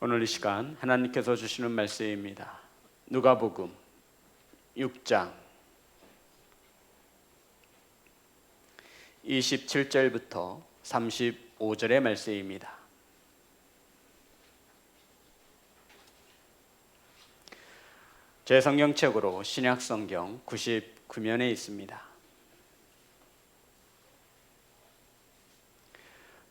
오늘 이 시간 하나님께서 주시는 말씀입니다. 누가복음 6장 27절부터 35절의 말씀입니다. 제 성경책으로 신약성경 99면에 있습니다.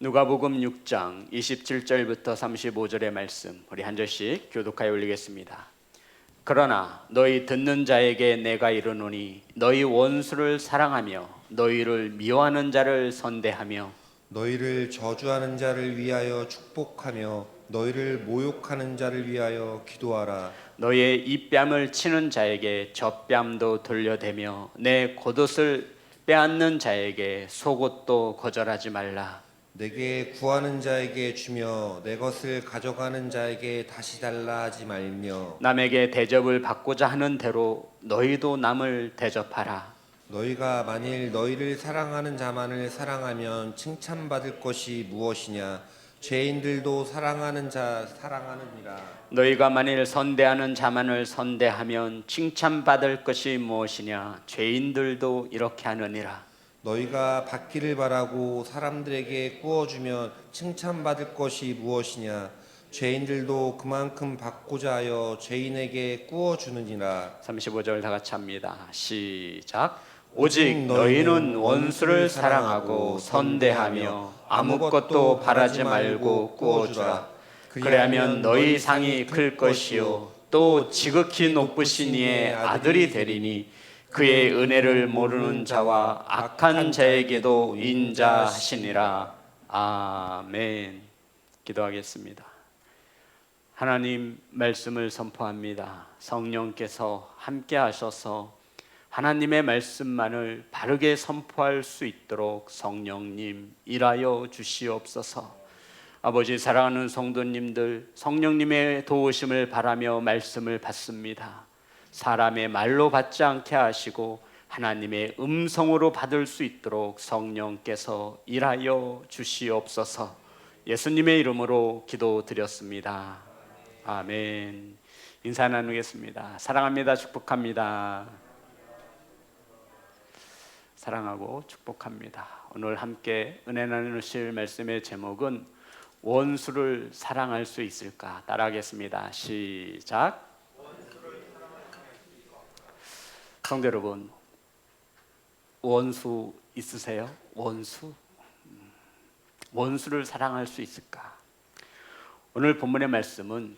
누가복음 6장 27절부터 35절의 말씀, 우리 한 절씩 교독하여 올리겠습니다. 그러나 너희 듣는 자에게 내가 이르노니 너희 원수를 사랑하며 너희를 미워하는 자를 선대하며 너희를 저주하는 자를 위하여 축복하며 너희를 모욕하는 자를 위하여 기도하라. 너희의 입뺨을 치는 자에게 젖뺨도 돌려대며 내 겉옷을 빼앗는 자에게 속옷도 거절하지 말라. 내게 구하는 자에게 주며 내 것을 가져가는 자에게 다시 달라 하지 말며 남에게 대접을 받고자 하는 대로 너희도 남을 대접하라. 너희가 만일 너희를 사랑하는 자만을 사랑하면 칭찬받을 것이 무엇이냐? 죄인들도 사랑하는 자 사랑하느니라. 너희가 만일 선대하는 자만을 선대하면 칭찬받을 것이 무엇이냐? 죄인들도 이렇게 하느니라. 너희가 받기를 바라고 사람들에게 구워주면 칭찬받을 것이 무엇이냐? 죄인들도 그만큼 받고자 하여 죄인에게 구워주느니라. 35절 다 같이 합니다. 시작. 오직 너희는 원수를 사랑하고 선대하며 아무것도 바라지 말고 구워주라. 그래야면 너희 상이 클 것이요 또 지극히 높으신 이의 아들이 되리니 그의 은혜를 모르는 자와 악한 자에게도 인자하시니라. 아멘. 기도하겠습니다. 하나님 말씀을 선포합니다. 성령께서 함께 하셔서 하나님의 말씀만을 바르게 선포할 수 있도록 성령님 일하여 주시옵소서. 아버지, 사랑하는 성도님들, 성령님의 도우심을 바라며 말씀을 받습니다. 사람의 말로 받지 않게 하시고 하나님의 음성으로 받을 수 있도록 성령께서 일하여 주시옵소서. 예수님의 이름으로 기도드렸습니다. 아멘. 인사 나누겠습니다. 사랑합니다. 축복합니다. 사랑하고 축복합니다. 오늘 함께 은혜 나누실 말씀의 제목은 원수를 사랑할 수 있을까? 따라하겠습니다. 시작. 성도 여러분, 원수 있으세요? 원수를 사랑할 수 있을까? 오늘 본문의 말씀은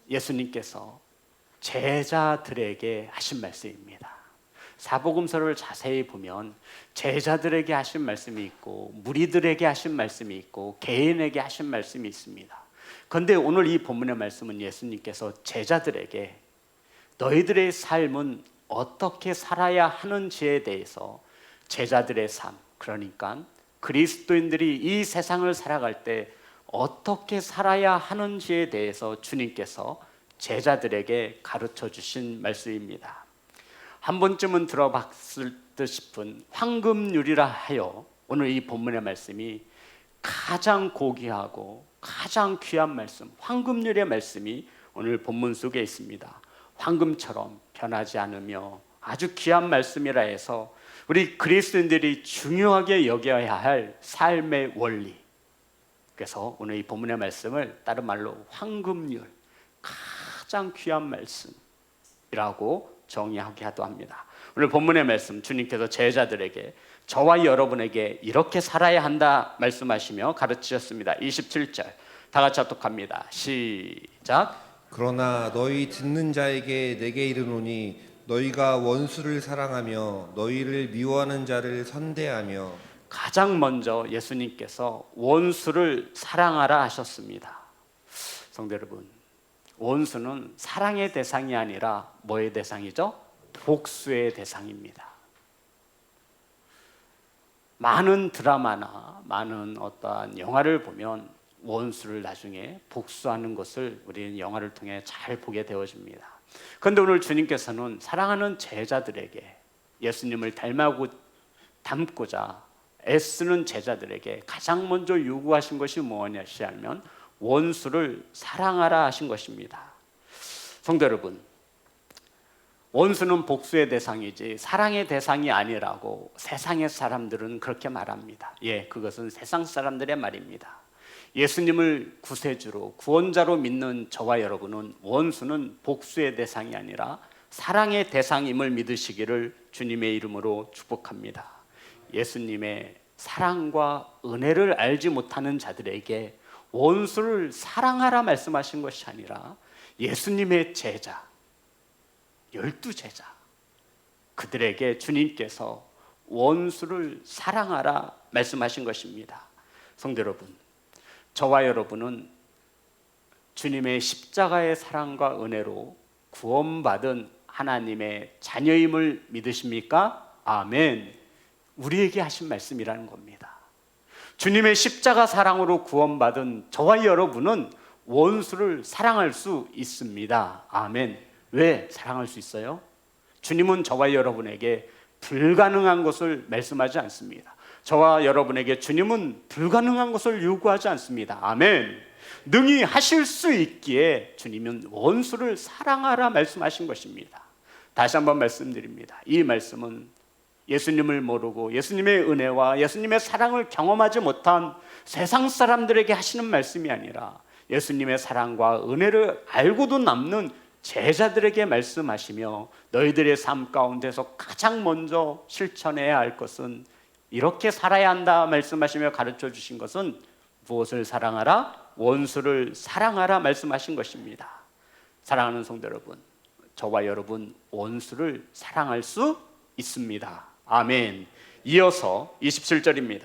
예수님께서 제자들에게 하신 말씀입니다. 사복음서를 자세히 보면 제자들에게 하신 말씀이 있고 무리들에게 하신 말씀이 있고 개인에게 하신 말씀이 있습니다. 그런데 오늘 이 본문의 말씀은 예수님께서 제자들에게 너희들의 삶은 어떻게 살아야 하는지에 대해서 제자들의 삶, 그러니까 그리스도인들이 이 세상을 살아갈 때 어떻게 살아야 하는지에 대해서 주님께서 제자들에게 가르쳐 주신 말씀입니다. 한 번쯤은 들어봤을 듯 싶은 황금률이라 하여 오늘 이 본문의 말씀이 가장 고귀하고 가장 귀한 말씀, 황금률의 말씀이 오늘 본문 속에 있습니다. 황금처럼 변하지 않으며 아주 귀한 말씀이라 해서 우리 그리스도인들이 중요하게 여겨야 할 삶의 원리, 그래서 오늘 이 본문의 말씀을 다른 말로 황금률, 가장 귀한 말씀이라고 정의하기도 합니다. 오늘 본문의 말씀, 주님께서 제자들에게 저와 여러분에게 이렇게 살아야 한다 말씀하시며 가르치셨습니다. 27절 다 같이 합독합니다. 시작. 그러나 너희 듣는 자에게 내게 이르노니 너희가 원수를 사랑하며 너희를 미워하는 자를 선대하며. 가장 먼저 예수님께서 원수를 사랑하라 하셨습니다. 성도 여러분, 원수는 사랑의 대상이 아니라 뭐의 대상이죠? 복수의 대상입니다. 많은 드라마나 많은 어떠한 영화를 보면 원수를 나중에 복수하는 것을 우리는 영화를 통해 잘 보게 되어집니다. 그런데 오늘 주님께서는 사랑하는 제자들에게 예수님을 닮고자 애쓰는 제자들에게 가장 먼저 요구하신 것이 무엇이냐면 원수를 사랑하라 하신 것입니다. 성도 여러분, 원수는 복수의 대상이지 사랑의 대상이 아니라고 세상의 사람들은 그렇게 말합니다. 그것은 세상 사람들의 말입니다. 예수님을 구세주로 구원자로 믿는 저와 여러분은 원수는 복수의 대상이 아니라 사랑의 대상임을 믿으시기를 주님의 이름으로 축복합니다. 예수님의 사랑과 은혜를 알지 못하는 자들에게 원수를 사랑하라 말씀하신 것이 아니라 예수님의 제자, 12제자, 그들에게 주님께서 원수를 사랑하라 말씀하신 것입니다. 성도 여러분, 저와 여러분은 주님의 십자가의 사랑과 은혜로 구원받은 하나님의 자녀임을 믿으십니까? 아멘. 우리에게 하신 말씀이라는 겁니다. 주님의 십자가 사랑으로 구원받은 저와 여러분은 원수를 사랑할 수 있습니다. 아멘. 왜 사랑할 수 있어요? 주님은 저와 여러분에게 불가능한 것을 말씀하지 않습니다. 저와 여러분에게 주님은 불가능한 것을 요구하지 않습니다. 아멘. 능히 하실 수 있기에 주님은 원수를 사랑하라 말씀하신 것입니다. 다시 한번 말씀드립니다. 이 말씀은 예수님을 모르고 예수님의 은혜와 예수님의 사랑을 경험하지 못한 세상 사람들에게 하시는 말씀이 아니라 예수님의 사랑과 은혜를 알고도 남는 제자들에게 말씀하시며 너희들의 삶 가운데서 가장 먼저 실천해야 할 것은 이렇게 살아야 한다 말씀하시며 가르쳐 주신 것은 무엇을 사랑하라? 원수를 사랑하라 말씀하신 것입니다. 사랑하는 성도 여러분, 저와 여러분 원수를 사랑할 수 있습니다. 아멘. 이어서 27절입니다.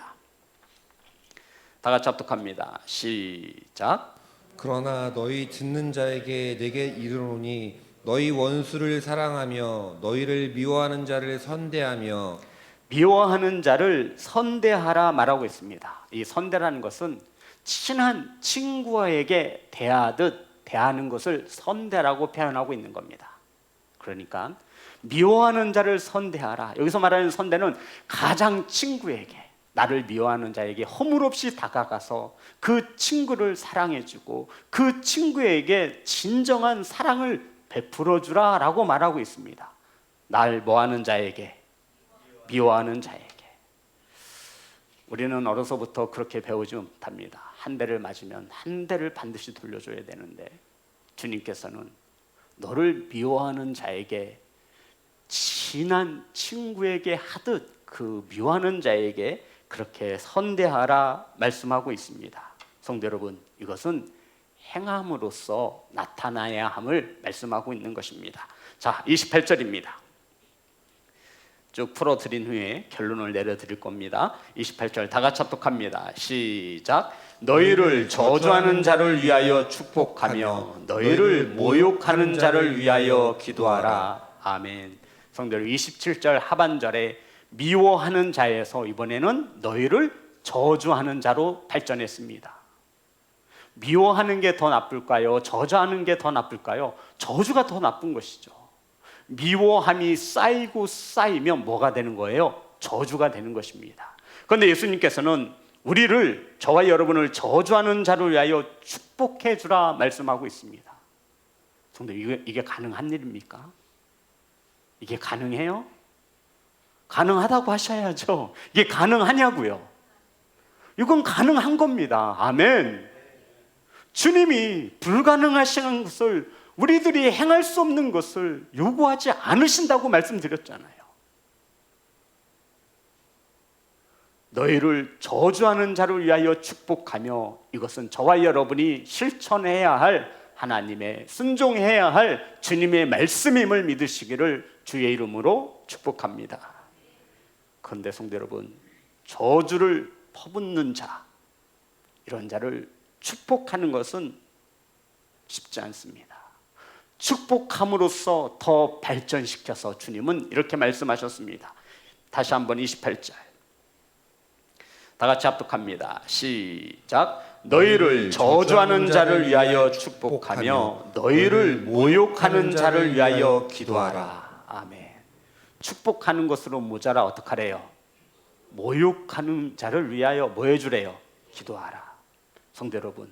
다 같이 합독합니다. 시작. 그러나 너희 듣는 자에게 내게 이르노니 너희 원수를 사랑하며 너희를 미워하는 자를 선대하며. 미워하는 자를 선대하라 말하고 있습니다. 이 선대라는 것은 친한 친구에게 대하듯 대하는 것을 선대라고 표현하고 있는 겁니다. 그러니까 미워하는 자를 선대하라. 여기서 말하는 선대는 가장 친구에게, 나를 미워하는 자에게 허물없이 다가가서 그 친구를 사랑해주고 그 친구에게 진정한 사랑을 베풀어주라 라고 말하고 있습니다. 날 뭐하는 자에게? 미워하는 자에게. 우리는 어려서부터 그렇게 배우지 못합니다. 한 대를 맞으면 한 대를 반드시 돌려줘야 되는데 주님께서는 너를 미워하는 자에게 친한 친구에게 하듯 그 미워하는 자에게 그렇게 선대하라 말씀하고 있습니다. 성도 여러분, 이것은 행함으로써 나타나야 함을 말씀하고 있는 것입니다. 자, 28절입니다. 쭉 풀어드린 후에 결론을 내려드릴 겁니다. 28절 다 같이 합독합니다. 시작. 너희를 저주하는 자를 위하여 축복하며 너희를 모욕하는 자를 위하여 기도하라. 아멘. 성도들, 27절 하반절에 미워하는 자에서 이번에는 너희를 저주하는 자로 발전했습니다. 미워하는 게 더 나쁠까요? 저주하는 게 더 나쁠까요? 저주가 더 나쁜 것이죠. 미워함이 쌓이고 쌓이면 뭐가 되는 거예요? 저주가 되는 것입니다. 그런데 예수님께서는 우리를, 저와 여러분을 저주하는 자를 위하여 축복해 주라 말씀하고 있습니다. 성도, 이게 가능한 일입니까? 이게 가능해요? 가능하다고 하셔야죠. 이게 가능하냐고요? 이건 가능한 겁니다. 아멘. 주님이 불가능하시는 것을, 우리들이 행할 수 없는 것을 요구하지 않으신다고 말씀드렸잖아요. 너희를 저주하는 자를 위하여 축복하며, 이것은 저와 여러분이 실천해야 할, 하나님의 순종해야 할 주님의 말씀임을 믿으시기를 주의 이름으로 축복합니다. 그런데 성도 여러분, 저주를 퍼붓는 자, 이런 자를 축복하는 것은 쉽지 않습니다. 축복함으로써 더 발전시켜서 주님은 이렇게 말씀하셨습니다. 다시 한번 28절 다 같이 합독합니다. 시작. 너희를 저주하는 자를 위하여 축복하며 너희를 모욕하는 자를 위하여 기도하라. 아멘. 축복하는 것으로 모자라 어떡하래요? 모욕하는 자를 위하여 뭐 해주래요? 기도하라. 성도 여러분,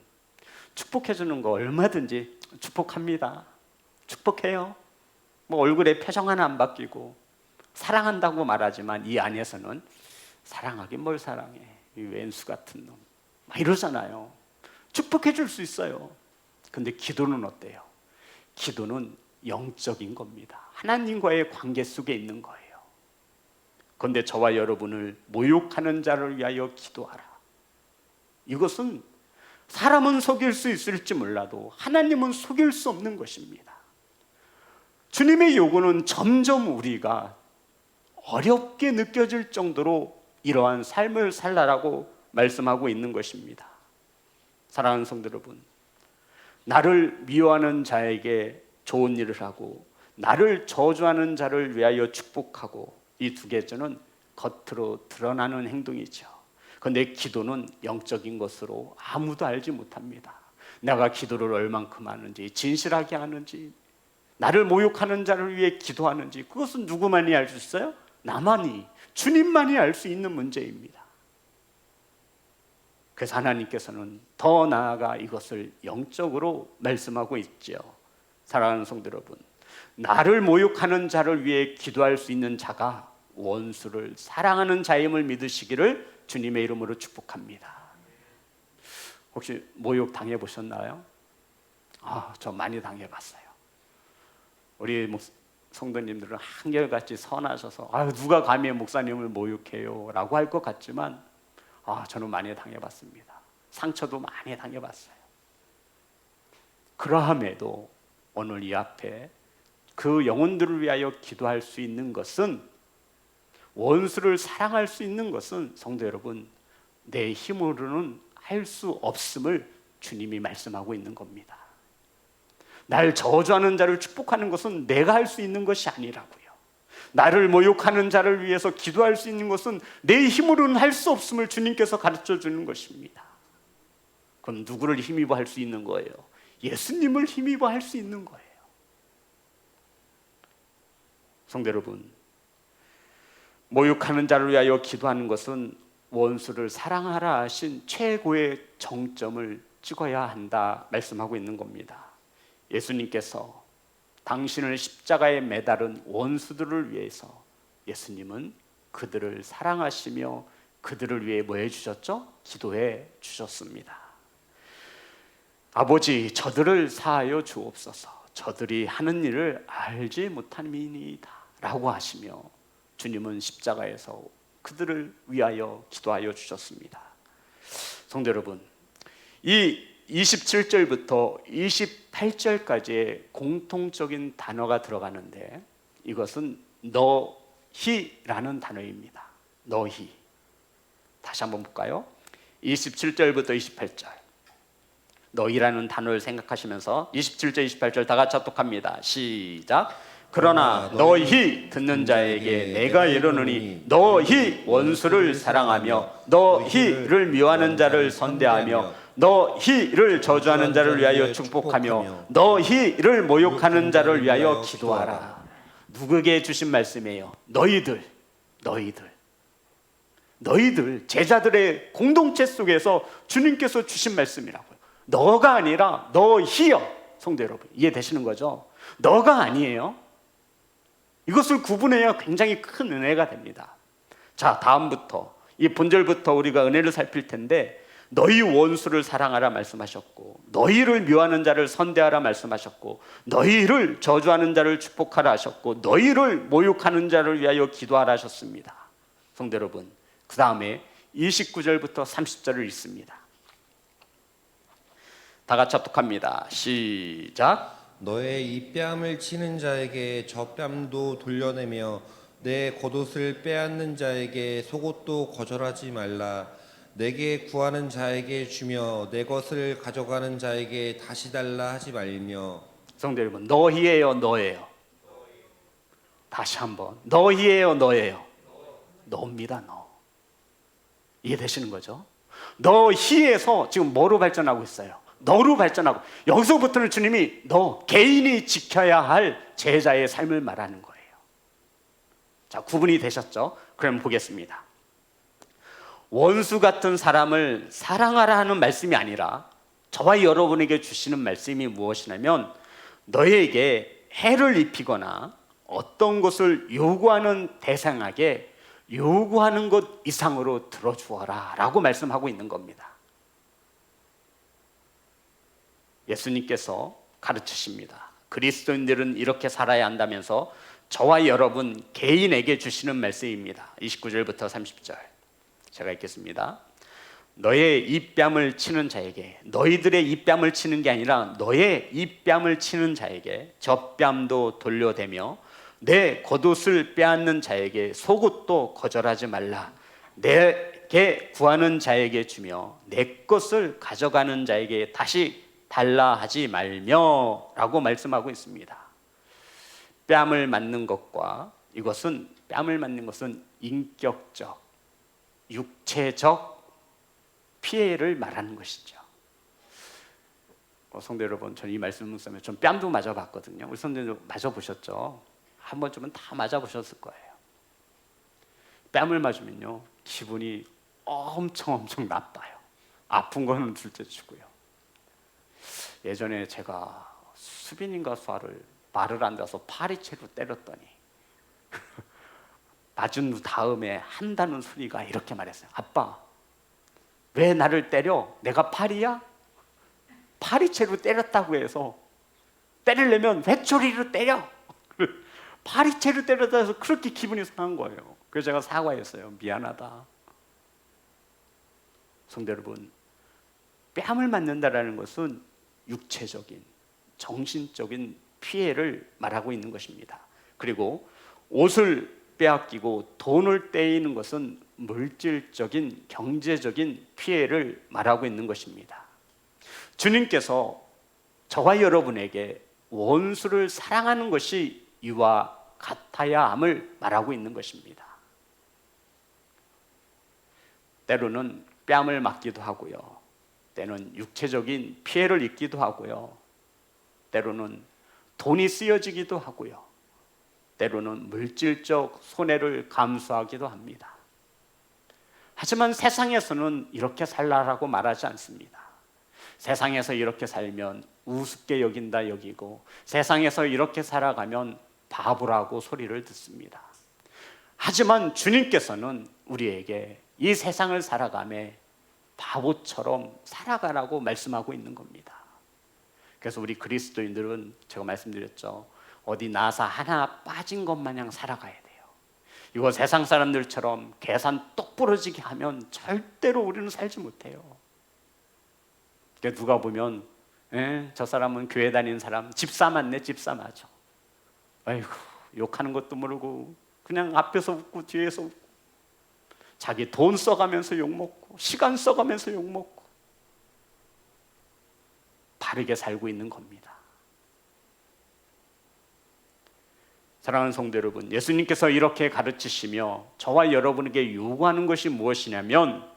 축복해 주는 거 얼마든지 축복합니다. 축복해요. 뭐 얼굴에 표정 하나 안 바뀌고 사랑한다고 말하지만 이 안에서는 사랑하긴 뭘 사랑해, 이 왼수 같은 놈 막 이러잖아요. 축복해 줄 수 있어요. 근데 기도는 어때요? 기도는 영적인 겁니다. 하나님과의 관계 속에 있는 거예요. 그런데 저와 여러분을 모욕하는 자를 위하여 기도하라. 이것은 사람은 속일 수 있을지 몰라도 하나님은 속일 수 없는 것입니다. 주님의 요구는 점점 우리가 어렵게 느껴질 정도로 이러한 삶을 살라라고 말씀하고 있는 것입니다. 사랑하는 성도 여러분, 나를 미워하는 자에게 좋은 일을 하고 나를 저주하는 자를 위하여 축복하고, 이 두 개는 겉으로 드러나는 행동이죠. 그런데 기도는 영적인 것으로 아무도 알지 못합니다. 내가 기도를 얼만큼 하는지, 진실하게 하는지, 나를 모욕하는 자를 위해 기도하는지, 그것은 누구만이 알 수 있어요? 나만이, 주님만이 알 수 있는 문제입니다. 그래서 하나님께서는 더 나아가 이것을 영적으로 말씀하고 있죠. 사랑하는 성도 여러분, 나를 모욕하는 자를 위해 기도할 수 있는 자가 원수를 사랑하는 자임을 믿으시기를 주님의 이름으로 축복합니다. 혹시 모욕 당해보셨나요? 저 많이 당해봤어요. 우리 성도님들은 한결같이 선하셔서 누가 감히 목사님을 모욕해요 라고 할 것 같지만 저는 많이 당해봤습니다. 상처도 많이 당해봤어요. 그러함에도 오늘 이 앞에 그 영혼들을 위하여 기도할 수 있는 것은, 원수를 사랑할 수 있는 것은, 성도 여러분, 내 힘으로는 할 수 없음을 주님이 말씀하고 있는 겁니다. 날 저주하는 자를 축복하는 것은 내가 할 수 있는 것이 아니라고요. 나를 모욕하는 자를 위해서 기도할 수 있는 것은 내 힘으로는 할 수 없음을 주님께서 가르쳐 주는 것입니다. 그럼 누구를 힘입어 할 수 있는 거예요? 예수님을 힘입어 할 수 있는 거예요. 성도 여러분, 모욕하는 자를 위하여 기도하는 것은 원수를 사랑하라 하신 최고의 정점을 찍어야 한다 말씀하고 있는 겁니다. 예수님께서 당신을 십자가에 매달은 원수들을 위해서 예수님은 그들을 사랑하시며 그들을 위해 뭐 해주셨죠? 기도해 주셨습니다. 아버지, 저들을 사하여 주옵소서. 저들이 하는 일을 알지 못함이니이다 라고 하시며 주님은 십자가에서 그들을 위하여 기도하여 주셨습니다. 성도 여러분, 이 27절부터 28절까지의 공통적인 단어가 들어가는데, 이것은 너희라는 단어입니다. 너희. 다시 한번 볼까요? 27절부터 28절. 너희라는 단어를 생각하시면서 27절, 28절 다 같이 합독합니다. 시작. 그러나 너희 듣는 자에게 내가 이르노니 너희 원수를 사랑하며 너희를 미워하는 자를 선대하며 너희를 저주하는 자를 위하여 축복하며 너희를 모욕하는 자를 위하여 기도하라. 누구에게 주신 말씀이에요? 너희들, 제자들의 공동체 속에서 주님께서 주신 말씀이라고요. 너가 아니라 너희여. 성도 여러분, 이해되시는 거죠? 너가 아니에요. 이것을 구분해야 굉장히 큰 은혜가 됩니다. 자, 다음부터 이 본절부터 우리가 은혜를 살필 텐데, 너희 원수를 사랑하라 말씀하셨고, 너희를 미워하는 자를 선대하라 말씀하셨고, 너희를 저주하는 자를 축복하라 하셨고, 너희를 모욕하는 자를 위하여 기도하라 하셨습니다. 성도 여러분, 그 다음에 29절부터 30절을 읽습니다. 다 같이 합독합니다. 시작. 너의 이 뺨을 치는 자에게 저 뺨도 돌려내며 내 겉옷을 빼앗는 자에게 속옷도 거절하지 말라. 내게 구하는 자에게 주며 내 것을 가져가는 자에게 다시 달라 하지 말며. 성도 여러분, 너희예요, 너예요. 다시 한번, 너희예요, 너예요. 너입니다, 너. 이해되시는 거죠? 너희에서 지금 뭐로 발전하고 있어요? 너로 발전하고, 여기서부터는 주님이 너 개인이 지켜야 할 제자의 삶을 말하는 거예요. 자, 구분이 되셨죠? 그럼 보겠습니다. 원수 같은 사람을 사랑하라 하는 말씀이 아니라 저와 여러분에게 주시는 말씀이 무엇이냐면 너희에게 해를 입히거나 어떤 것을 요구하는 대상에게 요구하는 것 이상으로 들어주어라 라고 말씀하고 있는 겁니다. 예수님께서 가르치십니다. 그리스도인들은 이렇게 살아야 한다면서 저와 여러분 개인에게 주시는 말씀입니다. 29절부터 30절 제가 읽겠습니다. 너의 입뺨을 치는 자에게, 너희들의 입뺨을 치는 게 아니라 너의 입뺨을 치는 자에게 젖뺨도 돌려대며 내 겉옷을 빼앗는 자에게 속옷도 거절하지 말라. 내게 구하는 자에게 주며 내 것을 가져가는 자에게 다시 달라 하지 말며 라고 말씀하고 있습니다. 뺨을 맞는 것과 이것은 뺨을 맞는 것은 인격적, 육체적 피해를 말하는 것이죠. 성도 여러분, 저는 이 말씀 묵상에 전 뺨도 맞아봤거든요. 우리 성도님도 맞아보셨죠? 한 번쯤은 다 맞아보셨을 거예요. 뺨을 맞으면요 기분이 엄청 나빠요. 아픈 거는 둘째치고요. 예전에 제가 수빈인가 수아를 말을 안 돼서 파리채로 때렸더니 맞은 다음에 한다는 소리가 이렇게 말했어요. 아빠, 왜 나를 때려? 내가 파리야? 파리채로 때렸다고 해서 때리려면 회초리로 때려. 파리채로 때렸다 해서 그렇게 기분이 상한 거예요. 그래서 제가 사과했어요. 미안하다. 성도 여러분, 뺨을 맞는다라는 것은 육체적인, 정신적인 피해를 말하고 있는 것입니다. 그리고 옷을 빼앗기고 돈을 떼이는 것은 물질적인, 경제적인 피해를 말하고 있는 것입니다. 주님께서 저와 여러분에게 원수를 사랑하는 것이 이와 같아야 함을 말하고 있는 것입니다. 때로는 뺨을 맞기도 하고요. 때로는 육체적인 피해를 입기도 하고요. 때로는 돈이 쓰여지기도 하고요. 때로는 물질적 손해를 감수하기도 합니다. 하지만 세상에서는 이렇게 살라라고 말하지 않습니다. 세상에서 이렇게 살면 우습게 여긴다 여기고 세상에서 이렇게 살아가면 바보라고 소리를 듣습니다. 하지만 주님께서는 우리에게 이 세상을 살아가며 바보처럼 살아가라고 말씀하고 있는 겁니다. 그래서 우리 그리스도인들은 제가 말씀드렸죠. 어디 나사 하나 빠진 것 마냥 살아가야 돼요. 이거 세상 사람들처럼 계산 똑 부러지게 하면 절대로 우리는 살지 못해요. 그러니까 누가 보면 저 사람은 교회 다니는 사람 집사 맞네, 집사 맞아. 아이고, 욕하는 것도 모르고 그냥 앞에서 웃고 뒤에서 웃고 자기 돈 써가면서 욕먹고 시간 써가면서 욕먹고 바르게 살고 있는 겁니다. 사랑하는 성도 여러분, 예수님께서 이렇게 가르치시며 저와 여러분에게 요구하는 것이 무엇이냐면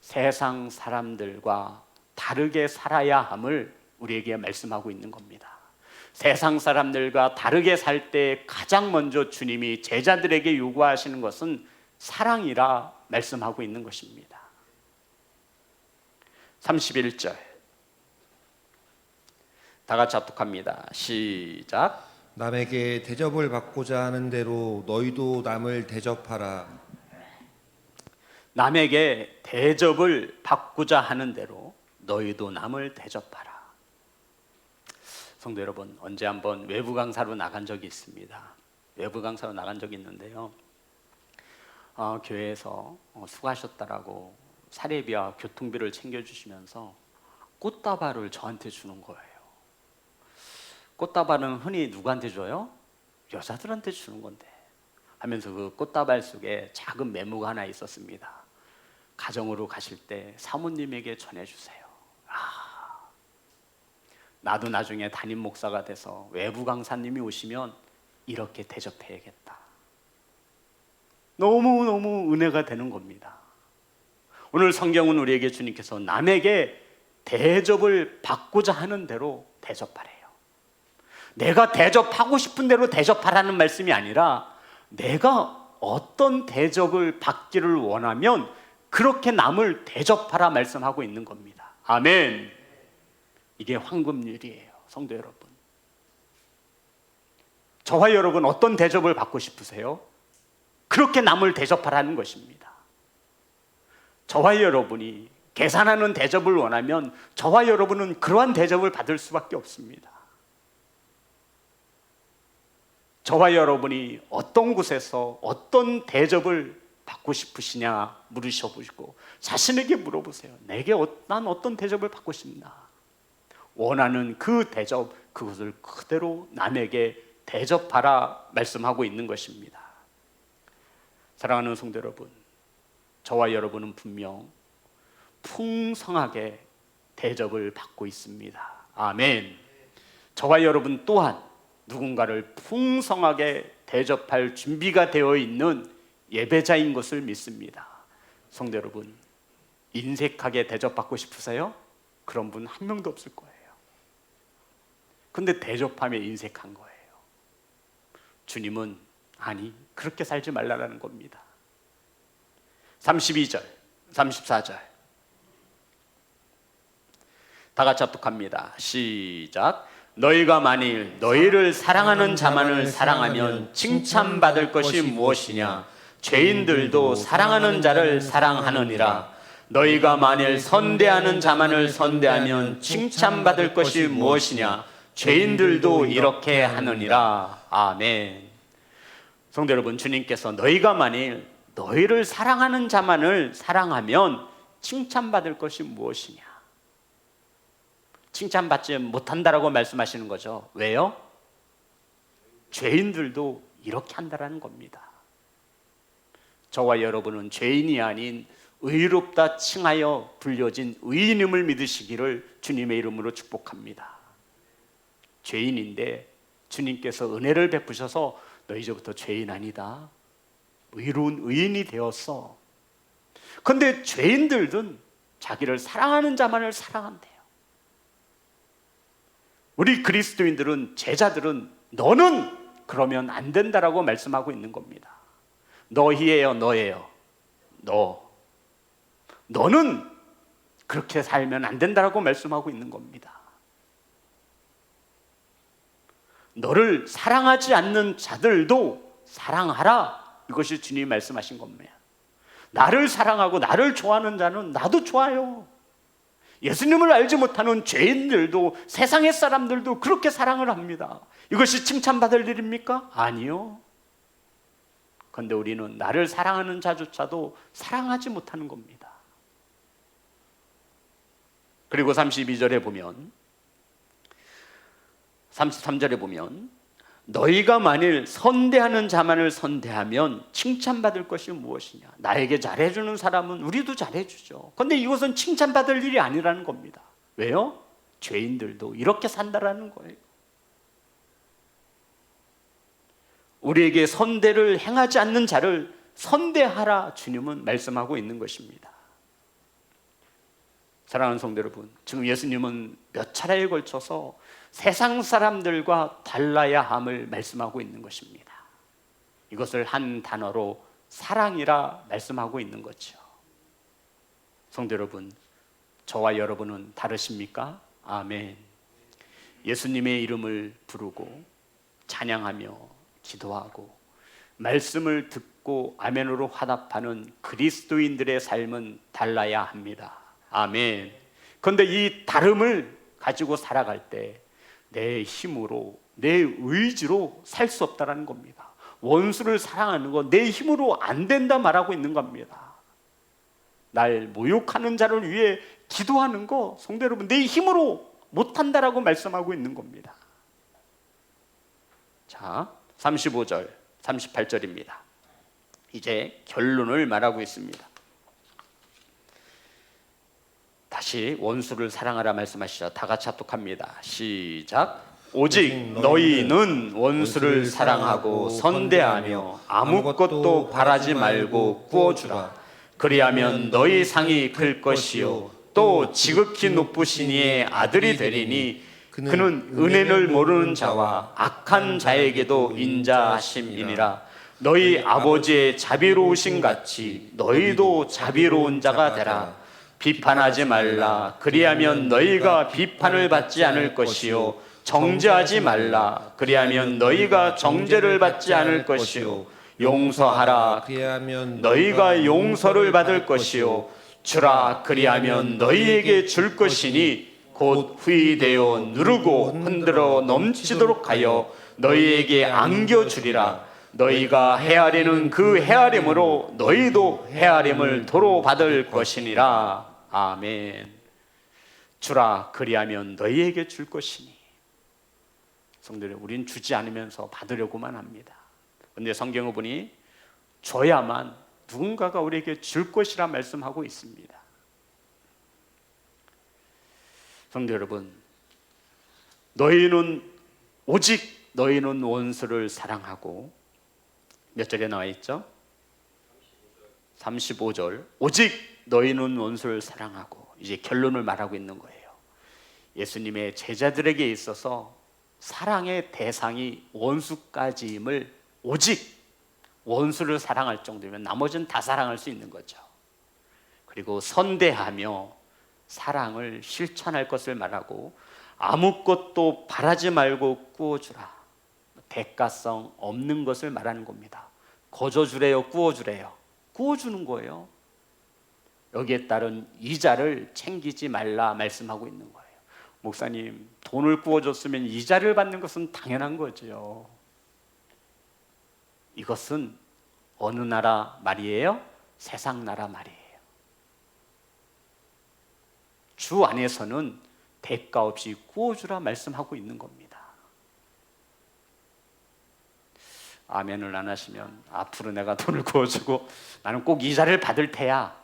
세상 사람들과 다르게 살아야 함을 우리에게 말씀하고 있는 겁니다. 세상 사람들과 다르게 살 때 가장 먼저 주님이 제자들에게 요구하시는 것은 사랑이라 말씀하고 있는 것입니다. 31절 다 같이 합독합니다. 시작. 남에게 대접을 받고자 하는 대로 너희도 남을 대접하라. 남에게 대접을 받고자 하는 대로 너희도 남을 대접하라. 성도 여러분, 언제 한번 외부 강사로 나간 적이 있습니다. 외부 강사로 나간 적이 있는데요. 교회에서 수고하셨다라고 사례비와 교통비를 챙겨주시면서 꽃다발을 저한테 주는 거예요. 꽃다발은 흔히 누구한테 줘요? 여자들한테 주는 건데 하면서 그 꽃다발 속에 작은 메모가 하나 있었습니다. 가정으로 가실 때 사모님에게 전해주세요. 나도 나중에 담임 목사가 돼서 외부 강사님이 오시면 이렇게 대접해야겠다. 너무너무 은혜가 되는 겁니다. 오늘 성경은 우리에게 주님께서 남에게 대접을 받고자 하는 대로 대접하래요. 내가 대접하고 싶은 대로 대접하라는 말씀이 아니라 내가 어떤 대접을 받기를 원하면 그렇게 남을 대접하라 말씀하고 있는 겁니다. 아멘. 이게 황금률이에요. 성도 여러분, 저와 여러분 어떤 대접을 받고 싶으세요? 그렇게 남을 대접하라는 것입니다. 저와 여러분이 계산하는 대접을 원하면 저와 여러분은 그러한 대접을 받을 수밖에 없습니다. 저와 여러분이 어떤 곳에서 어떤 대접을 받고 싶으시냐 물으셔보시고 자신에게 물어보세요. 난 어떤 대접을 받고 싶나? 원하는 그 대접, 그것을 그대로 남에게 대접하라 말씀하고 있는 것입니다. 사랑하는 성도 여러분, 저와 여러분은 분명 풍성하게 대접을 받고 있습니다. 아멘. 저와 여러분 또한 누군가를 풍성하게 대접할 준비가 되어 있는 예배자인 것을 믿습니다. 성도 여러분, 인색하게 대접받고 싶으세요? 그런 분 한 명도 없을 거예요. 근데 대접하면 인색한 거예요. 주님은 아니, 그렇게 살지 말라는 겁니다. 32절, 34절 다 같이 합독합니다. 시작. 너희가 만일 너희를 사랑하는 자만을 사랑하면 칭찬받을 것이 무엇이냐? 죄인들도 사랑하는 자를 사랑하느니라. 너희가 만일 선대하는 자만을 선대하면 칭찬받을 것이 무엇이냐? 죄인들도 이렇게 하느니라. 아멘. 성도 여러분, 주님께서 너희가 만일 너희를 사랑하는 자만을 사랑하면 칭찬받을 것이 무엇이냐? 칭찬받지 못한다라고 말씀하시는 거죠. 왜요? 죄인들도 이렇게 한다라는 겁니다. 저와 여러분은 죄인이 아닌 의롭다 칭하여 불려진 의인임을 믿으시기를 주님의 이름으로 축복합니다. 죄인인데 주님께서 은혜를 베푸셔서 너 이제부터 죄인 아니다, 의로운 의인이 되었어. 그런데 죄인들은 자기를 사랑하는 자만을 사랑한대요. 우리 그리스도인들은, 제자들은 너는 그러면 안 된다라고 말씀하고 있는 겁니다. 너희예요, 너예요. 너는 그렇게 살면 안 된다라고 말씀하고 있는 겁니다. 너를 사랑하지 않는 자들도 사랑하라, 이것이 주님이 말씀하신 겁니다. 나를 사랑하고 나를 좋아하는 자는 나도 좋아요. 예수님을 알지 못하는 죄인들도, 세상의 사람들도 그렇게 사랑을 합니다. 이것이 칭찬받을 일입니까? 아니요. 그런데 우리는 나를 사랑하는 자조차도 사랑하지 못하는 겁니다. 그리고 32절에 보면, 33절에 보면 너희가 만일 선대하는 자만을 선대하면 칭찬받을 것이 무엇이냐? 나에게 잘해주는 사람은 우리도 잘해주죠. 그런데 이것은 칭찬받을 일이 아니라는 겁니다. 왜요? 죄인들도 이렇게 산다라는 거예요. 우리에게 선대를 행하지 않는 자를 선대하라, 주님은 말씀하고 있는 것입니다. 사랑하는 성도 여러분, 지금 예수님은 몇 차례에 걸쳐서 세상 사람들과 달라야 함을 말씀하고 있는 것입니다. 이것을 한 단어로 사랑이라 말씀하고 있는 거죠. 성도 여러분, 저와 여러분은 다르십니까? 아멘. 예수님의 이름을 부르고 찬양하며 기도하고 말씀을 듣고 아멘으로 화답하는 그리스도인들의 삶은 달라야 합니다. 아멘. 그런데 이 다름을 가지고 살아갈 때 내 힘으로, 내 의지로 살 수 없다는 겁니다. 원수를 사랑하는 거 내 힘으로 안 된다 말하고 있는 겁니다. 날 모욕하는 자를 위해 기도하는 거, 성도 여러분, 내 힘으로 못한다라고 말씀하고 있는 겁니다. 자, 35절, 38절입니다. 이제 결론을 말하고 있습니다. 다시 원수를 사랑하라 말씀하시죠. 다 같이 합독합니다. 시작. 오직 너희는 원수를 사랑하고 선대하며 아무것도 바라지 말고 구워주라. 그리하면 너희 상이 클 것이요 또 지극히 높으신 이의 아들이 되리니 그는 은혜를 모르는 자와 악한 자에게도 인자하심이니라. 너희 아버지의 자비로우신 같이 너희도 자비로운 자가 되라. 비판하지 말라. 그리하면 너희가 비판을 받지 않을 것이요 정죄하지 말라. 그리하면 너희가 정죄를 받지 않을 것이요 용서하라. 그리하면 너희가 용서를 받을 것이요 주라. 그리하면 너희에게 줄 것이니 곧 후이되어 누르고 흔들어 넘치도록 하여 너희에게 안겨주리라. 너희가 헤아리는 그 헤아림으로 너희도 헤아림을 도로 받을 것이니라. 아멘. 주라. 그리하면 너희에게 줄 것이니. 성도들, 우린 주지 않으면서 받으려고만 합니다. 그런데 성경을 보니 줘야만 누군가가 우리에게 줄 것이라 말씀하고 있습니다. 성도 여러분, 오직 너희는 원수를 사랑하고, 몇 절에 나와 있죠? 35절. 오직 너희는 원수를 사랑하고. 이제 결론을 말하고 있는 거예요. 예수님의 제자들에게 있어서 사랑의 대상이 원수까지임을, 오직 원수를 사랑할 정도면 나머지는 다 사랑할 수 있는 거죠. 그리고 선대하며 사랑을 실천할 것을 말하고, 아무것도 바라지 말고 꾸어주라. 대가성 없는 것을 말하는 겁니다. 거저주래요, 꾸어주래요? 꾸어주는 거예요. 여기에 따른 이자를 챙기지 말라 말씀하고 있는 거예요. 목사님, 돈을 꾸어줬으면 이자를 받는 것은 당연한 거죠. 이것은 어느 나라 말이에요? 세상 나라 말이에요. 주 안에서는 대가 없이 꾸어주라 말씀하고 있는 겁니다. 아멘을 안 하시면 앞으로 내가 돈을 구워주고 나는 꼭 이자를 받을 테야.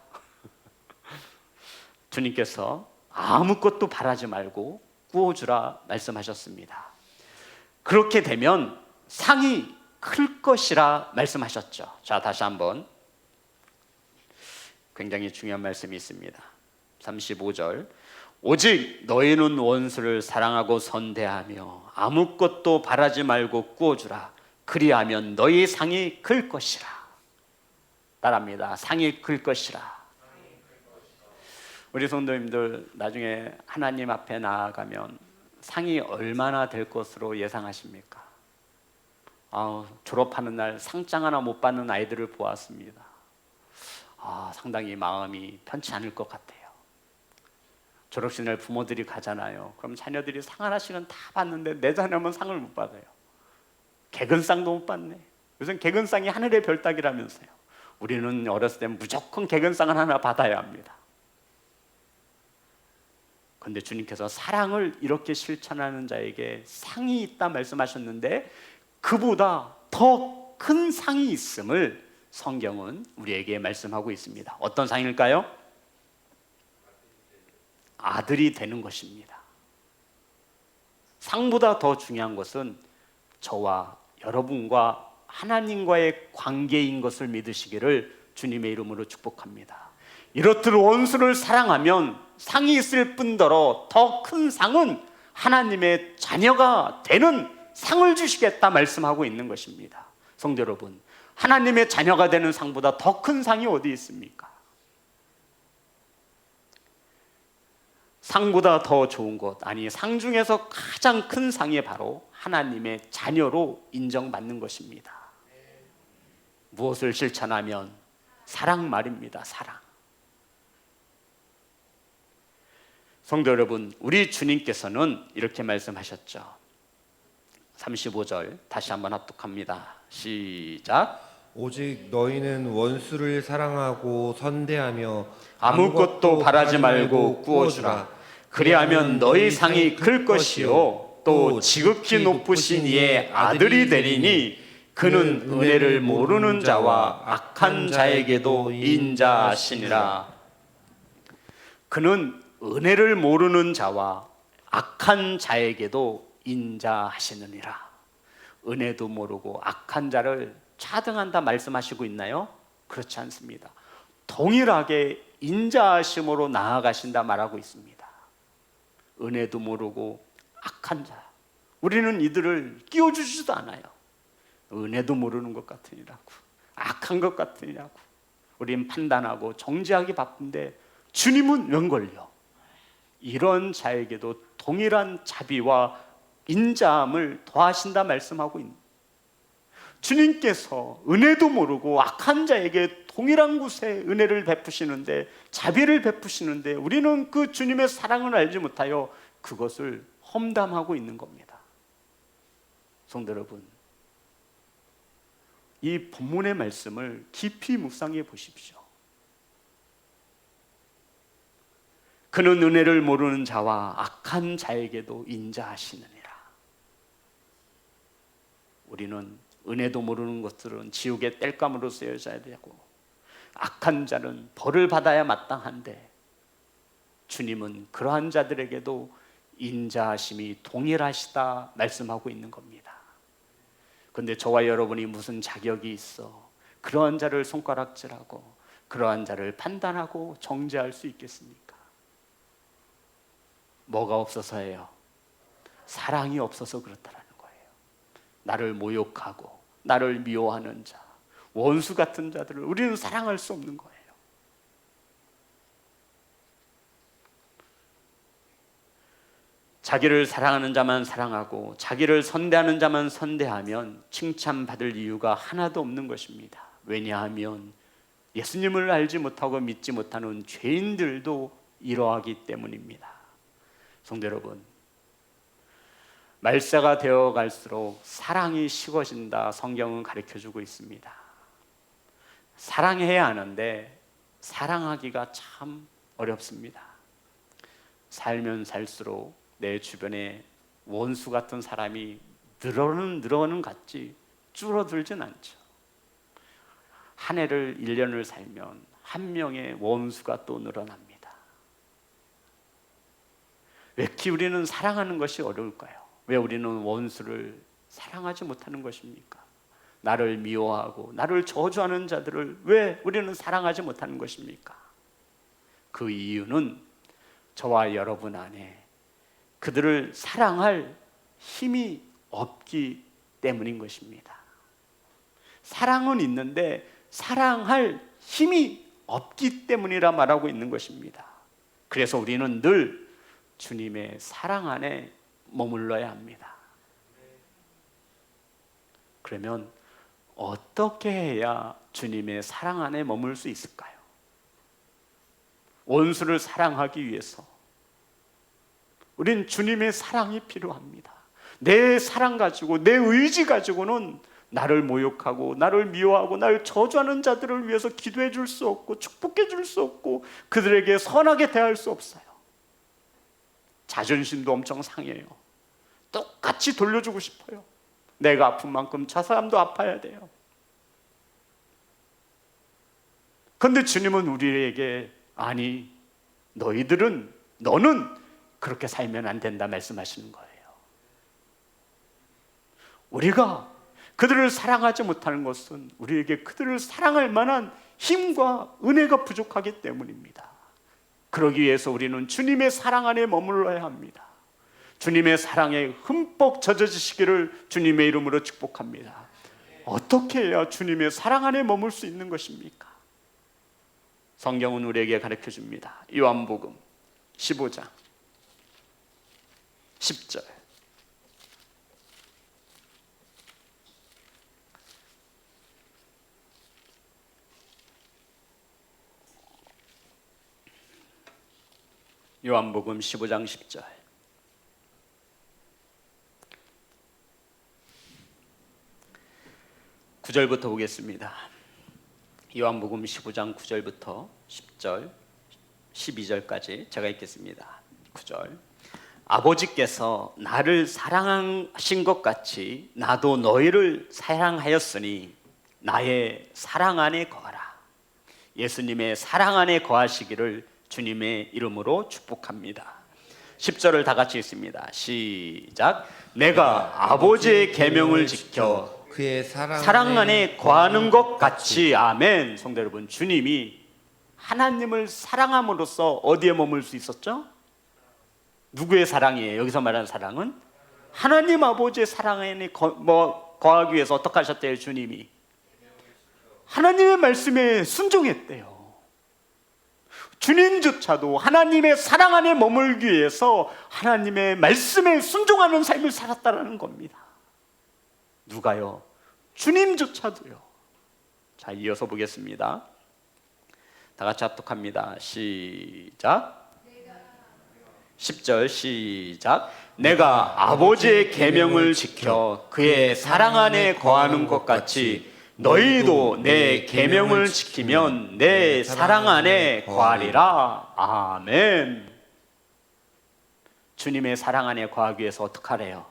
주님께서 아무것도 바라지 말고 구워주라 말씀하셨습니다. 그렇게 되면 상이 클 것이라 말씀하셨죠. 자, 다시 한번. 굉장히 중요한 말씀이 있습니다. 35절. 오직 너희는 원수를 사랑하고 선대하며 아무것도 바라지 말고 구워주라. 그리하면 너희 상이 클 것이라. 따라합니다. 상이 클 것이라. 우리 성도님들, 나중에 하나님 앞에 나아가면 상이 얼마나 될 것으로 예상하십니까? 졸업하는 날 상장 하나 못 받는 아이들을 보았습니다. 상당히 마음이 편치 않을 것 같아요. 졸업식 날 부모들이 가잖아요. 그럼 자녀들이 상 하나씩은 다 받는데 내 자녀는 상을 못 받아요. 개근상도 못 받네. 요즘 개근상이 하늘의 별 따기라면서요. 우리는 어렸을 때 무조건 개근상을 하나 받아야 합니다. 그런데 주님께서 사랑을 이렇게 실천하는 자에게 상이 있다 말씀하셨는데, 그보다 더 큰 상이 있음을 성경은 우리에게 말씀하고 있습니다. 어떤 상일까요? 아들이 되는 것입니다. 상보다 더 중요한 것은 저와 여러분과 하나님과의 관계인 것을 믿으시기를 주님의 이름으로 축복합니다. 이렇듯 원수를 사랑하면 상이 있을 뿐더러 더 큰 상은 하나님의 자녀가 되는 상을 주시겠다 말씀하고 있는 것입니다. 성도 여러분, 하나님의 자녀가 되는 상보다 더 큰 상이 어디 있습니까? 상보다 더 좋은 것, 아니 상 중에서 가장 큰 상이 바로 하나님의 자녀로 인정받는 것입니다. 무엇을 실천하면? 사랑 말입니다. 사랑. 성도 여러분, 우리 주님께서는 이렇게 말씀하셨죠. 35절 다시 한번 합독합니다. 시작. 오직 너희는 원수를 사랑하고 선대하며 아무것도 바라지 말고 꾸어주라. 그리하면 너희 상이 클 것이요 또 지극히 높으신 이의 아들이 되리니 그는 은혜를 모르는 자와 악한 자에게도 인자하시니라. 그는 은혜를 모르는 자와 악한 자에게도 인자하시느니라. 은혜도 모르고 악한 자를 차등한다 말씀하시고 있나요? 그렇지 않습니다. 동일하게 인자하심으로 나아가신다 말하고 있습니다. 은혜도 모르고 악한 자, 우리는 이들을 끼워주지도 않아요. 은혜도 모르는 것 같으니라고, 악한 것 같으니라고. 우린 판단하고 정죄하기 바쁜데 주님은 웬걸요? 이런 자에게도 동일한 자비와 인자함을 더하신다 말씀하고 있는, 주님께서 은혜도 모르고 악한 자에게 동일한 곳에 은혜를 베푸시는데, 자비를 베푸시는데 우리는 그 주님의 사랑을 알지 못하여 그것을 험담하고 있는 겁니다. 성도 여러분, 이 본문의 말씀을 깊이 묵상해 보십시오. 그는 은혜를 모르는 자와 악한 자에게도 인자하시느니라. 우리는 은혜도 모르는 것들은 지옥의 땔감으로 쓰여져야 되고, 악한 자는 벌을 받아야 마땅한데 주님은 그러한 자들에게도 인자하심이 동일하시다 말씀하고 있는 겁니다. 그런데 저와 여러분이 무슨 자격이 있어 그러한 자를 손가락질하고 그러한 자를 판단하고 정죄할 수 있겠습니까? 뭐가 없어서예요? 사랑이 없어서 그렇다라는 거예요. 나를 모욕하고 나를 미워하는 자, 원수 같은 자들을 우리는 사랑할 수 없는 거예요. 자기를 사랑하는 자만 사랑하고 자기를 선대하는 자만 선대하면 칭찬받을 이유가 하나도 없는 것입니다. 왜냐하면 예수님을 알지 못하고 믿지 못하는 죄인들도 이러하기 때문입니다. 성도 여러분, 말세가 되어 갈수록 사랑이 식어진다 성경은 가르쳐주고 있습니다. 사랑해야 하는데 사랑하기가 참 어렵습니다. 살면 살수록 내 주변에 원수 같은 사람이 늘어는 같지 줄어들진 않죠. 한 해를 1년을 살면 한 명의 원수가 또 늘어납니다. 왜 이렇게 우리는 사랑하는 것이 어려울까요? 왜 우리는 원수를 사랑하지 못하는 것입니까? 나를 미워하고 나를 저주하는 자들을 왜 우리는 사랑하지 못하는 것입니까? 그 이유는 저와 여러분 안에 그들을 사랑할 힘이 없기 때문인 것입니다. 사랑은 있는데 사랑할 힘이 없기 때문이라 말하고 있는 것입니다. 그래서 우리는 늘 주님의 사랑 안에 머물러야 합니다. 그러면 어떻게 해야 주님의 사랑 안에 머물 수 있을까요? 원수를 사랑하기 위해서 우린 주님의 사랑이 필요합니다. 내 사랑 가지고 내 의지 가지고는 나를 모욕하고 나를 미워하고 나를 저주하는 자들을 위해서 기도해 줄 수 없고 축복해 줄 수 없고 그들에게 선하게 대할 수 없어요. 자존심도 엄청 상해요. 똑같이 돌려주고 싶어요. 내가 아픈 만큼 저 사람도 아파야 돼요. 그런데 주님은 우리에게 아니 너는 그렇게 살면 안 된다 말씀하시는 거예요. 우리가 그들을 사랑하지 못하는 것은 우리에게 그들을 사랑할 만한 힘과 은혜가 부족하기 때문입니다. 그러기 위해서 우리는 주님의 사랑 안에 머물러야 합니다. 주님의 사랑에 흠뻑 젖어지시기를 주님의 이름으로 축복합니다. 어떻게 해야 주님의 사랑 안에 머물 수 있는 것입니까? 성경은 우리에게 가르쳐 줍니다. 요한복음 15장 10절. 요한복음 15장 10절. (9절부터) 보겠습니다. 요한복음 15장 9절부터 10절 12절까지 제가 읽겠습니다. 9절. 아버지께서 나를 사랑하신 것 같이 나도 너희를 사랑하였으니 나의 사랑 안에 거하라. 예수님의 사랑 안에 거하시기를 주님의 이름으로 축복합니다. 10절을 다 같이 읽습니다. 시작. 내가 아버지의 계명을 지켜 그의 사랑 안에 거하는 것 같이. 아멘. 성도 여러분, 주님이 하나님을 사랑함으로써 어디에 머물 수 있었죠? 누구의 사랑이에요? 여기서 말하는 사랑은 하나님 아버지의 사랑 안에 거하기 위해서 어떻게 하셨대요? 주님이 하나님의 말씀에 순종했대요. 주님조차도 하나님의 사랑 안에 머물기 위해서 하나님의 말씀에 순종하는 삶을 살았다는 겁니다. 누가요? 주님조차도요. 자, 이어서 보겠습니다. 다 같이 합독합니다. 시작. 10절 시작. 내가 아버지의 계명을 지켜 그의 사랑 안에 거하는 것 같이 너희도 내 계명을 지키면 내 사랑 안에 거하리라. 아멘. 주님의 사랑 안에 거하기 위해서 어떻게 하래요?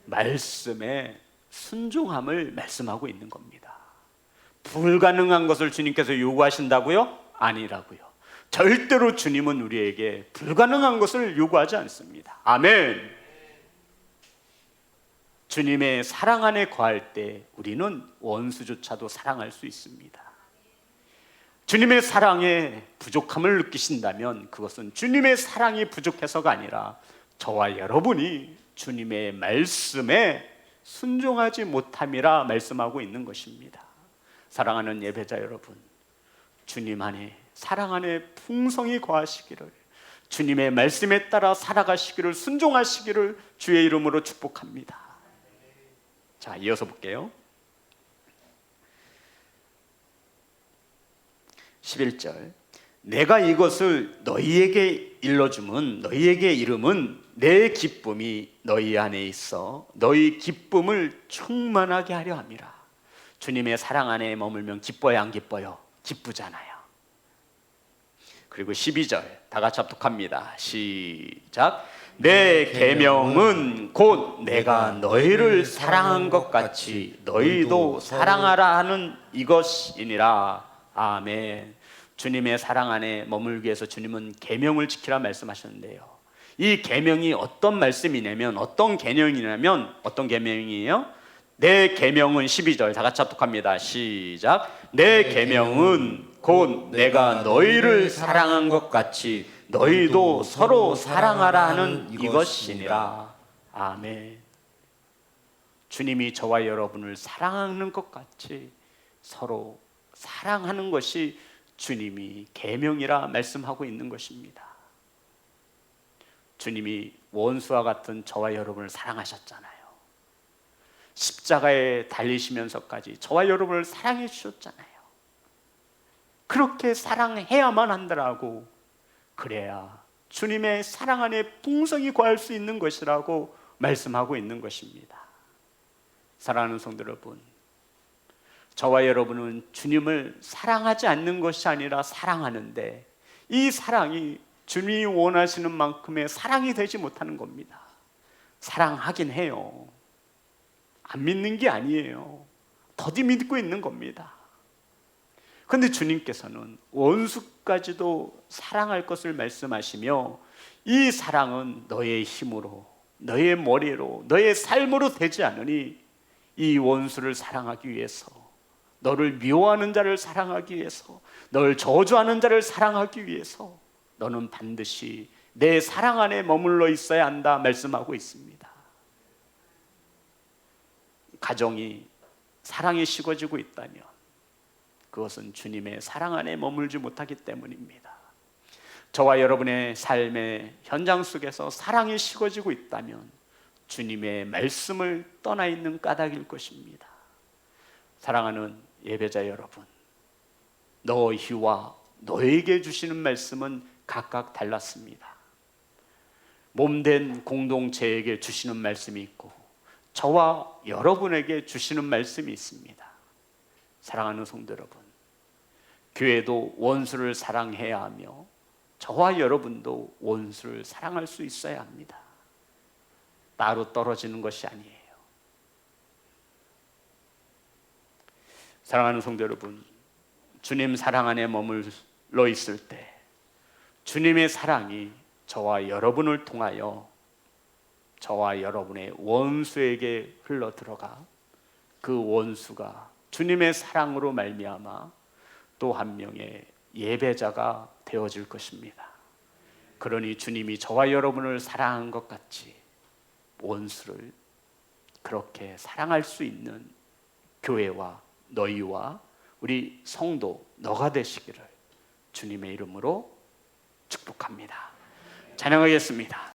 말씀에 순종함을 말씀하고 있는 겁니다. 불가능한 것을 주님께서 요구하신다고요? 아니라고요. 절대로 주님은 우리에게 불가능한 것을 요구하지 않습니다. 아멘. 주님의 사랑 안에 거할 때 우리는 원수조차도 사랑할 수 있습니다. 주님의 사랑에 부족함을 느끼신다면 그것은 주님의 사랑이 부족해서가 아니라 저와 여러분이 주님의 말씀에 순종하지 못함이라 말씀하고 있는 것입니다. 사랑하는 예배자 여러분, 주님 안에 사랑 안에 풍성히 거하시기를, 주님의 말씀에 따라 살아가시기를, 순종하시기를 주의 이름으로 축복합니다. 자, 이어서 볼게요. 11절. 내가 이것을 너희에게 일러주면 너희에게 이름은 내 기쁨이 너희 안에 있어 너희 기쁨을 충만하게 하려 함이라. 주님의 사랑 안에 머물면 기뻐요, 안 기뻐요? 기쁘잖아요. 그리고 12절 다 같이 합독합니다. 시작. 내 계명은 곧 내가 너희를 사랑한 것 같이 너희도 사랑하라 하는 이것이니라. 아멘. 주님의 사랑 안에 머물기 위해서 주님은 계명을 지키라 말씀하셨는데요. 이 계명이 어떤 말씀이냐면, 어떤 계명이냐면, 어떤 계명이에요? 내 계명은 12절 다 같이 합독합니다. 시작. 내 계명은 곧 내가 너희를 사랑한 것 같이 너희도 서로 사랑하라 하는 이것이니라. 아멘. 주님이 저와 여러분을 사랑하는 것 같이 서로 사랑하는 것이 주님이 계명이라 말씀하고 있는 것입니다. 주님이 원수와 같은 저와 여러분을 사랑하셨잖아요. 십자가에 달리시면서까지 저와 여러분을 사랑해 주셨잖아요. 그렇게 사랑해야만 한다라고, 그래야 주님의 사랑 안에 풍성히 거할 수 있는 것이라고 말씀하고 있는 것입니다. 사랑하는 성도 여러분, 저와 여러분은 주님을 사랑하지 않는 것이 아니라 사랑하는데 이 사랑이 주님이 원하시는 만큼의 사랑이 되지 못하는 겁니다. 사랑하긴 해요. 안 믿는 게 아니에요. 더디 믿고 있는 겁니다. 그런데 주님께서는 원수까지도 사랑할 것을 말씀하시며 이 사랑은 너의 힘으로, 너의 머리로, 너의 삶으로 되지 않으니 이 원수를 사랑하기 위해서, 너를 미워하는 자를 사랑하기 위해서, 너를 저주하는 자를 사랑하기 위해서 너는 반드시 내 사랑 안에 머물러 있어야 한다 말씀하고 있습니다. 가정이 사랑이 식어지고 있다면 그것은 주님의 사랑 안에 머물지 못하기 때문입니다. 저와 여러분의 삶의 현장 속에서 사랑이 식어지고 있다면 주님의 말씀을 떠나 있는 까닭일 것입니다. 사랑하는 예배자 여러분, 너희와 너에게 주시는 말씀은 각각 달랐습니다. 몸된 공동체에게 주시는 말씀이 있고 저와 여러분에게 주시는 말씀이 있습니다. 사랑하는 성도 여러분, 교회도 원수를 사랑해야 하며 저와 여러분도 원수를 사랑할 수 있어야 합니다. 따로 떨어지는 것이 아니에요. 사랑하는 성도 여러분, 주님 사랑 안에 머물러 있을 때 주님의 사랑이 저와 여러분을 통하여 저와 여러분의 원수에게 흘러 들어가 그 원수가 주님의 사랑으로 말미암아 또 한 명의 예배자가 되어질 것입니다. 그러니 주님이 저와 여러분을 사랑한 것 같이 원수를 그렇게 사랑할 수 있는 교회와 너희와 우리 성도 너가 되시기를 주님의 이름으로 축복합니다. 찬양하겠습니다.